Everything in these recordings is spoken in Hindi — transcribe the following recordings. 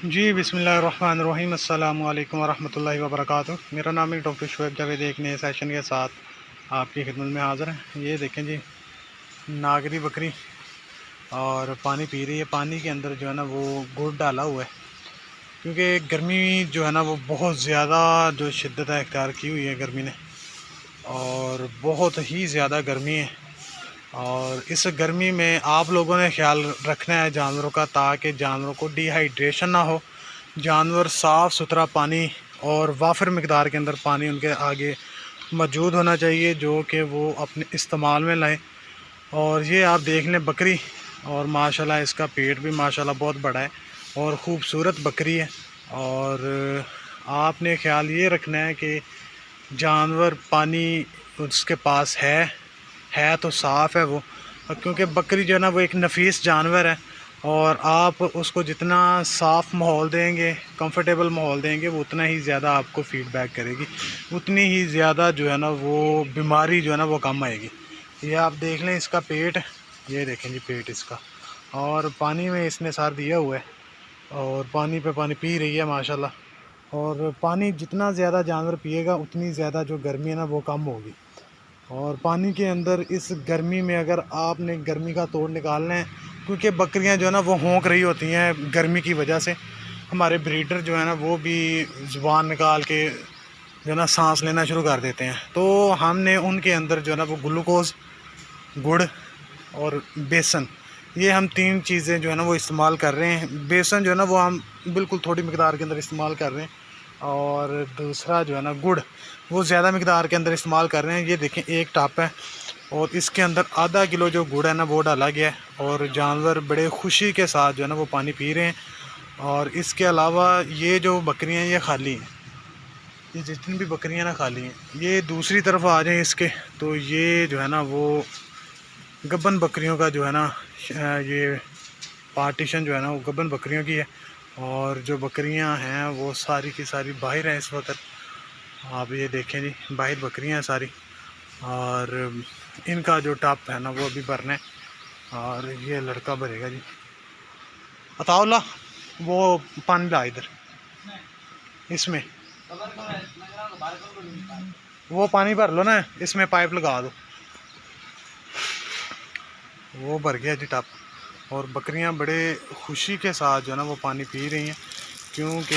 जी बिस्मिल्लाहिर्रहमानिर्रहीम अस्सलामु अलैकुम वरहमतुल्लाहि वबरकातुहू। मेरा नाम है डॉक्टर शुएब जावेद। एक नए सेशन के साथ आपकी खिदमत में हाज़िर है। ये देखें जी, नागरी बकरी और पानी पी रही है। पानी के अंदर जो है ना वो गुड़ डाला हुआ है, क्योंकि गर्मी जो है ना वो बहुत ज़्यादा जो शिद्दत इख्तियार की हुई है गर्मी ने, और बहुत ही ज़्यादा गर्मी है। और इस गर्मी में आप लोगों ने ख्याल रखना है जानवरों का, ताकि जानवरों को डिहाइड्रेशन ना हो। जानवर साफ़ सुथरा पानी और वाफिर मकदार के अंदर पानी उनके आगे मौजूद होना चाहिए, जो कि वो अपने इस्तेमाल में लाएं। और ये आप देख लें बकरी, और माशाल्लाह इसका पेट भी माशाल्लाह बहुत बड़ा है और ख़ूबसूरत बकरी है। और आपने ख्याल ये रखना है कि जानवर पानी उसके पास है तो साफ़ है वो, क्योंकि बकरी जो है ना वो एक नफीस जानवर है। और आप उसको जितना साफ़ माहौल देंगे, कंफर्टेबल माहौल देंगे, वो उतना ही ज़्यादा आपको फ़ीडबैक करेगी, उतनी ही ज़्यादा जो है ना वो बीमारी जो है ना वो कम आएगी। ये आप देख लें इसका पेट, ये देखें जी पेट इसका, और पानी में इसने सार दिया हुआ है और पानी पे पानी पी रही है माशाल्लाह। और पानी जितना ज़्यादा जानवर पिएगा उतनी ज़्यादा जो गर्मी है ना वो कम होगी। और पानी के अंदर इस गर्मी में अगर आपने गर्मी का तोड़ निकालना है, क्योंकि बकरियां जो है ना वो होंक रही होती हैं गर्मी की वजह से, हमारे ब्रीडर जो है ना वो भी ज़ुबान निकाल के जो है ना सांस लेना शुरू कर देते हैं। तो हमने उनके अंदर जो है ना वो ग्लूकोज़, गुड़ और बेसन, ये हम तीन चीज़ें जो है ना वो इस्तेमाल कर रहे हैं। बेसन जो है ना वो हम बिल्कुल थोड़ी मकदार के अंदर इस्तेमाल कर रहे हैं, और दूसरा जो है ना गुड़ वो ज़्यादा मकदार के अंदर इस्तेमाल कर रहे हैं। ये देखें एक टप है और इसके अंदर आधा किलो जो गुड़ है ना वो डाला गया है, और जानवर बड़े खुशी के साथ जो है ना वो पानी पी रहे हैं। और इसके अलावा ये जो बकरियां ये खाली हैं, ये जितनी भी बकरियां ना खाली हैं, ये दूसरी तरफ आ जाएं इसके, तो ये जो है ना वो गब्बन बकरियों का जो है ना ये पार्टीशन जो है ना वो गब्बन बकरियों की है। और जो बकरियां हैं वो सारी की सारी बाहर हैं इस वक्त। आप ये देखें जी, बाहर बकरियां हैं सारी, और इनका जो टप है ना वो अभी भरना है, और ये लड़का भरेगा जी। अताउल्ला वो पानी ला इधर, इसमें वो पानी भर लो ना, इसमें पाइप लगा दो। वो भर गया जी टप, और बकरियां बड़े खुशी के साथ जो है ना वो पानी पी रही हैं, क्योंकि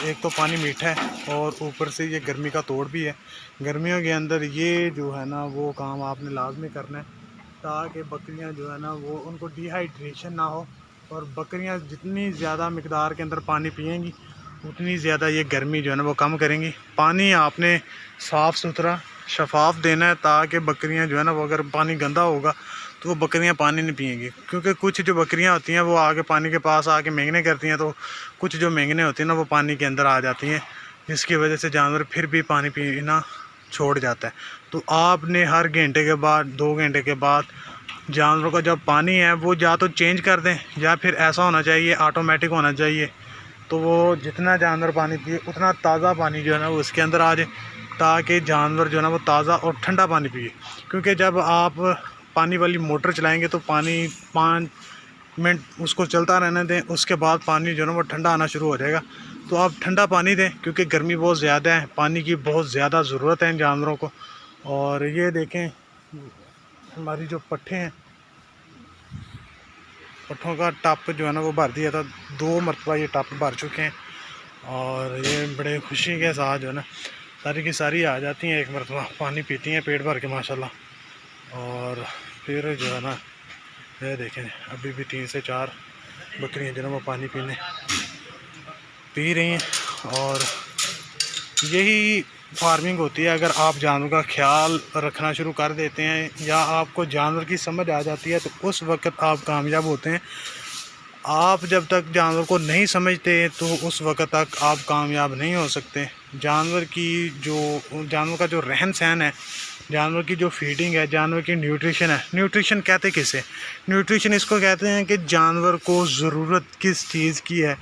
एक तो पानी मीठा है और ऊपर से ये गर्मी का तोड़ भी है। गर्मियों के अंदर ये जो है ना वो काम आपने लाजमी करना है, ताकि बकरियां जो है ना वो उनको डिहाइड्रेशन ना हो। और बकरियां जितनी ज़्यादा मकदार के अंदर पानी पिएंगी उतनी ज़्यादा ये गर्मी जो है ना वो कम करेंगी। पानी आपने साफ़ सुथरा शफाफ देना है, ताकि बकरियां जो है ना वो अगर पानी गंदा होगा तो वो बकरियां पानी नहीं पिएंगी। क्योंकि कुछ जो बकरियां होती हैं वो आगे पानी के पास आके मेंगने करती हैं, तो कुछ जो मेंगने होती हैं ना वो पानी के अंदर आ जाती हैं, जिसकी वजह से जानवर फिर भी पानी पीना छोड़ जाता है। तो आपने हर घंटे के बाद, 2 घंटे के बाद जानवरों का जब पानी है वो या तो चेंज कर दें, या फिर ऐसा होना चाहिए ऑटोमेटिक होना चाहिए, तो वो जितना जानवर पानी पिए उतना ताज़ा पानी जो है ना वो उसके अंदर आ जाए, ताकि जानवर जो है ना वो ताज़ा और ठंडा पानी पिए। क्योंकि जब आप पानी वाली मोटर चलाएंगे तो पानी 5 मिनट उसको चलता रहने दें, उसके बाद पानी जो है ना वो ठंडा आना शुरू हो जाएगा। तो आप ठंडा पानी दें, क्योंकि गर्मी बहुत ज़्यादा है, पानी की बहुत ज़्यादा ज़रूरत है इन जानवरों को। और ये देखें हमारी जो पट्ठे हैं, पट्ठों का टप जो है ना वो भर दिया था, 2 मरतबा ये टप भर चुके हैं। और ये बड़े खुशी के साथ जो है ना सारी की सारी आ जाती हैं, एक मरतबा पानी पीती हैं पेट भर के माशाल्लाह। और फिर जो है ना ये देखें अभी भी 3 से 4 बकरियां जो है वो पानी पी रही हैं। और यही फार्मिंग होती है। अगर आप जानवर का ख्याल रखना शुरू कर देते हैं, या आपको जानवर की समझ आ जाती है, तो उस वक़्त आप कामयाब होते हैं। आप जब तक जानवर को नहीं समझते तो उस वक़्त तक आप कामयाब नहीं हो सकते। जानवर का जो रहन सहन है, जानवर की जो फीडिंग है, जानवर की न्यूट्रिशन है, न्यूट्रिशन कहते किसे, न्यूट्रिशन इसको कहते हैं कि जानवर को ज़रूरत किस चीज़ की है,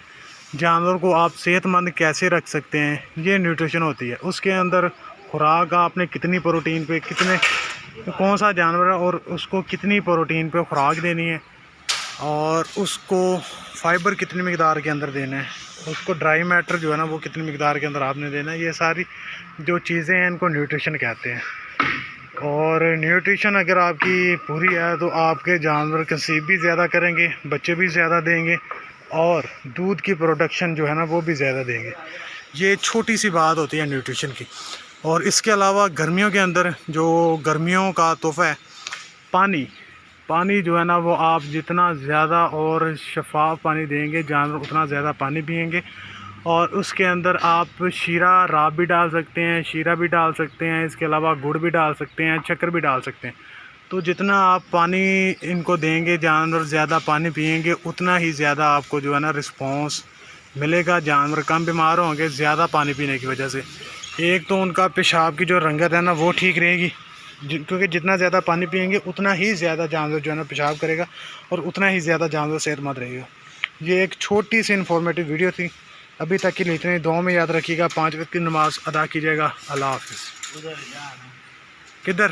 जानवर को आप सेहतमंद कैसे रख सकते हैं, ये न्यूट्रिशन होती है। उसके अंदर खुराक आपने कितनी प्रोटीन पे, कौन सा जानवर है और उसको कितनी प्रोटीन पे खुराक देनी है, और उसको फाइबर कितनी मिकदार के अंदर देना है, उसको ड्राई मैटर जो है ना वो कितनी मिकदार के अंदर आपने देना है। ये सारी जो चीज़ें हैं इनको न्यूट्रिशन कहते हैं। और न्यूट्रिशन अगर आपकी पूरी है तो आपके जानवर कंसीव भी ज़्यादा करेंगे, बच्चे भी ज़्यादा देंगे और दूध की प्रोडक्शन जो है ना वो भी ज़्यादा देंगे। ये छोटी सी बात होती है न्यूट्रिशन की। और इसके अलावा गर्मियों के अंदर जो गर्मियों का तोहफ़ा है पानी जो है ना वो आप जितना ज़्यादा और शफाफ पानी देंगे जानवर उतना ज़्यादा पानी पिएंगे। और उसके अंदर आप शीरा राब भी डाल सकते हैं, शीरा भी डाल सकते हैं, इसके अलावा गुड़ भी डाल सकते हैं, शक्कर भी डाल सकते हैं। तो जितना आप पानी इनको देंगे जानवर ज़्यादा पानी पिएंगे उतना ही ज़्यादा आपको जो है ना रिस्पॉन्स मिलेगा। जानवर कम बीमार होंगे ज़्यादा पानी पीने की वजह से। एक तो उनका पेशाब की जो रंगत है ना वो ठीक रहेगी, क्योंकि जितना ज़्यादा पानी पिएंगे उतना ही ज़्यादा जानवर जो है ना पेशाब करेगा और उतना ही ज़्यादा जानवर सेहतमंद रहेगा। ये एक छोटी सी इन्फॉर्मेटिव वीडियो थी। अभी तक के लिए इतने, दुआ में याद रखिएगा, 5 वक्त की नमाज़ अदा कीजिएगा। अल्लाह हाफ़िज़। किधर